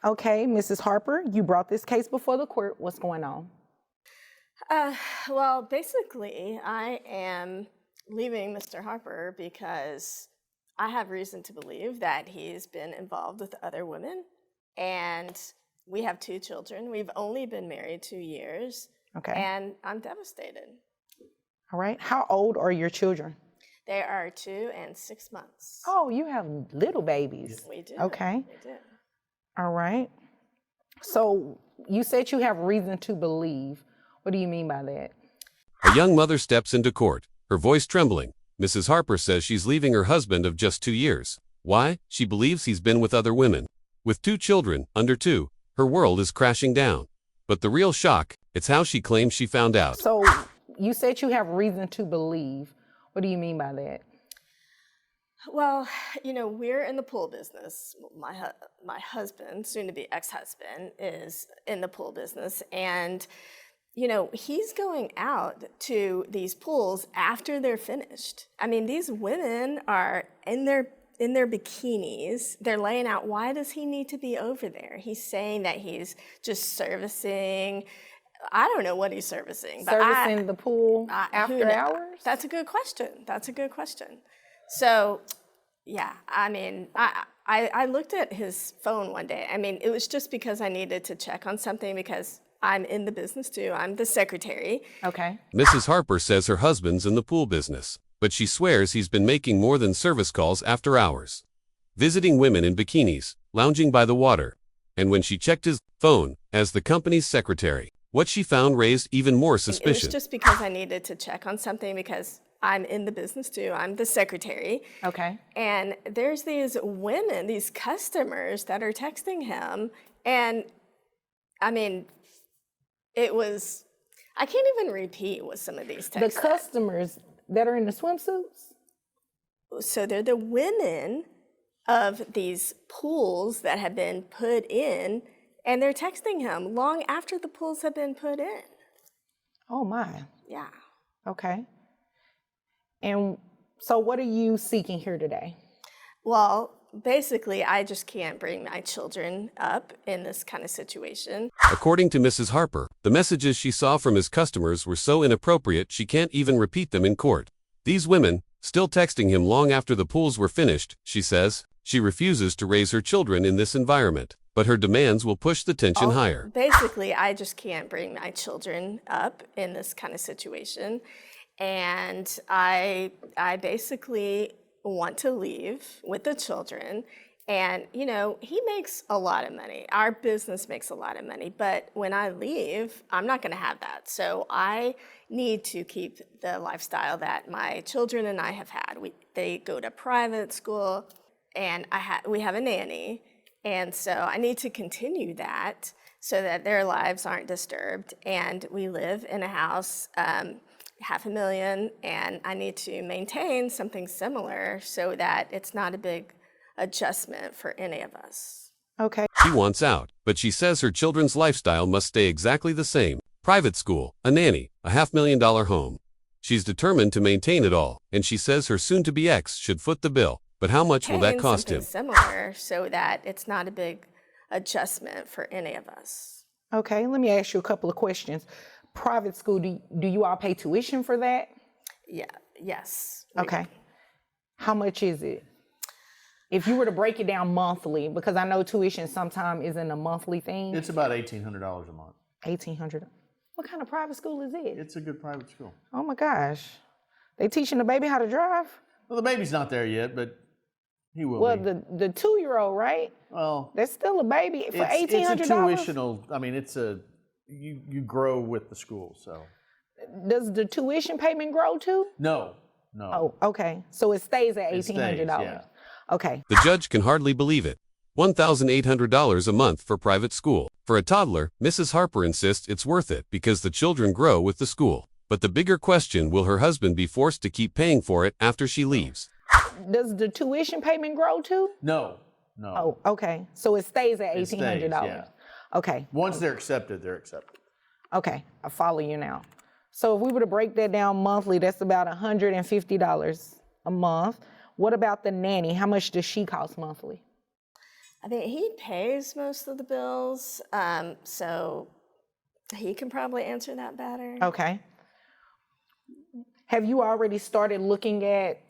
Okay, Mrs. Harper, you brought this case before the court. What's going on? Well, basically, I am leaving Mr. Harper because I have reason to believe that he's been involved with other women, and we have 2 children. We've only been married 2 years, and I'm devastated. All right. How old are your children? They are 2 and 6 months. Oh, you have little babies. We do. Okay. We do. All right. So you said you have reason to believe. What do you mean by that? A young mother steps into court, her voice trembling. Mrs. Harper says she's leaving her husband of just 2 years. Why? She believes he's been with other women. With 2 children, under 2, her world is crashing down. But the real shock, it's how she claims she found out. So you said you have reason to believe. What do you mean by that? Well, we're in the pool business. My husband, soon to be ex-husband, is in the pool business, and he's going out to these pools after they're finished. I mean, these women are in their bikinis. They're laying out, why does he need to be over there? He's saying that he's just servicing. I don't know what he's servicing. Servicing the pool after hours? That's a good question. So, yeah, I mean, I looked at his phone one day. I mean, it was just because I needed to check on something because I'm in the business too. I'm the secretary. Okay. Mrs. Harper says her husband's in the pool business, but she swears he's been making more than service calls after hours, visiting women in bikinis, lounging by the water. And when she checked his phone as the company's secretary, what she found raised even more suspicion. It was just because I needed to check on something because I'm in the business too. I'm the secretary. Okay. And there's these women, these customers that are texting him. And I mean, I can't even repeat what some of these texts The customers that are in the swimsuits? So they're the women of these pools that have been put in, and they're texting him long after the pools have been put in. Oh, my. Yeah. Okay. And so what are you seeking here today? Well, basically, I just can't bring my children up in this kind of situation. According to Mrs. Harper, the messages she saw from his customers were so inappropriate she can't even repeat them in court. These women, still texting him long after the pools were finished, she says. She refuses to raise her children in this environment, but her demands will push the tension higher. Basically, I just can't bring my children up in this kind of situation. And I basically want to leave with the children. And, he makes a lot of money. Our business makes a lot of money. But when I leave, I'm not going to have that. So I need to keep the lifestyle that my children and I have had. They go to private school, and we have a nanny. And so I need to continue that so that their lives aren't disturbed. And we live in a house, $500,000, and I need to maintain something similar so that it's not a big adjustment for any of us. Okay. She wants out, but she says her children's lifestyle must stay exactly the same. Private school, a nanny, a $500,000 home. She's determined to maintain it all, and she says her soon-to-be ex should foot the bill. But how much will that cost him? Similar so that it's not a big adjustment for any of us. Okay, let me ask you a couple of questions. Private school, do you all pay tuition for that? Yeah, yes. Okay. How much is it? If you were to break it down monthly, because I know tuition sometimes isn't a monthly thing. It's about $1,800 a month. $1,800. What kind of private school is it? It's a good private school. Oh my gosh. They teaching the baby how to drive? Well, the baby's not there yet, but he will Well, be. the 2-year-old, right? Well, that's still a baby for $1,800. It's a tuitional. I mean, you grow with the school, so. Does the tuition payment grow too? No. Oh, okay. So it stays at $1,800. Yeah. Okay. The judge can hardly believe it. $1,800 a month for private school. For a toddler, Mrs. Harper insists it's worth it because the children grow with the school. But the bigger question, will her husband be forced to keep paying for it after she leaves? Does the tuition payment grow too? No. Oh, okay. So it stays at $1,800. Yeah. Okay. Once they're accepted, they're accepted. Okay, I follow you now. So if we were to break that down monthly, that's about $150 a month. What about the nanny? How much does she cost monthly? I mean, he pays most of the bills, so he can probably answer that better. Okay. Have you already started looking at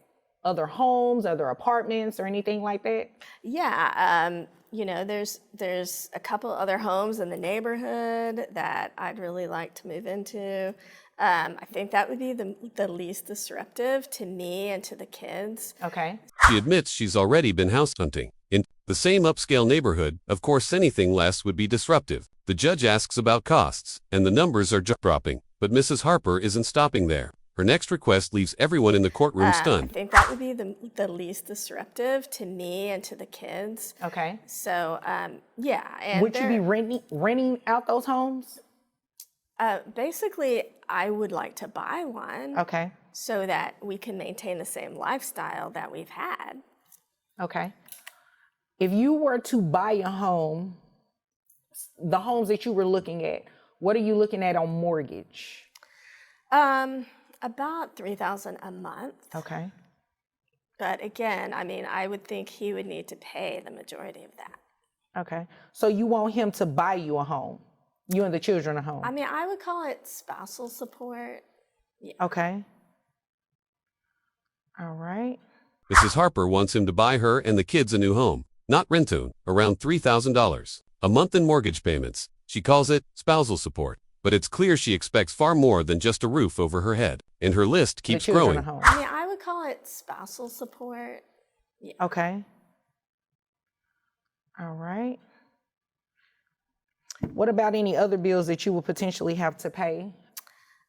other homes, other apartments, or anything like that? Yeah, you know, there's a couple other homes in the neighborhood that I'd really like to move into. I think that would be the least disruptive to me and to the kids. Okay. She admits she's already been house hunting. In the same upscale neighborhood, of course anything less would be disruptive. The judge asks about costs, and the numbers are dropping. But Mrs. Harper isn't stopping there. Her next request leaves everyone in the courtroom I stunned. think that would be the least disruptive to me and to the kids. Okay. So, yeah. And Would you be renting out those homes? basically, I would like to buy one Okay. so that we can maintain the same lifestyle that we've had. Okay. If you were to buy a home, the homes that you were looking at, what are you looking at on mortgage? About $3,000 a month. Okay. But again, I mean, I would think he would need to pay the majority of that. Okay. So you want him to buy you a home, you and the children a home? I mean, I would call it spousal support. Okay. All right. Mrs. Harper wants him to buy her and the kids a new home, not rent-to, around $3,000 a month in mortgage payments. She calls it spousal support, but it's clear she expects far more than just a roof over her head, and her list keeps The children growing. a home. I mean, I would call it spousal support. Okay. All right. What about any other bills that you would potentially have to pay?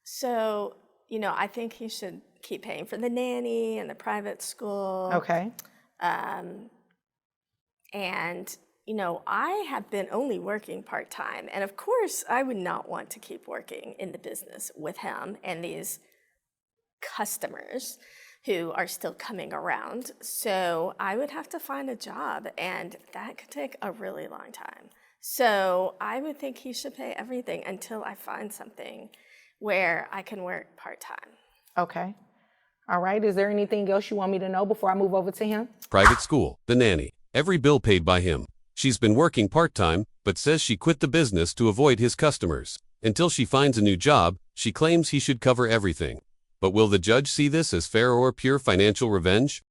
So, you know, I think he should keep paying for the nanny and the private school. Okay. And, you know, I have been only working part-time. And of course, I would not want to keep working in the business with him and these customers who are still coming around. So I would have to find a job, and that could take a really long time. So I would think he should pay everything until I find something where I can work part-time. Okay. All right. Is there anything else you want me to know before I move over to him? Private school, the nanny, every bill paid by him. She's been working part-time, but says she quit the business to avoid his customers. Until she finds a new job, she claims he should cover everything. But will the judge see this as fair or pure financial revenge?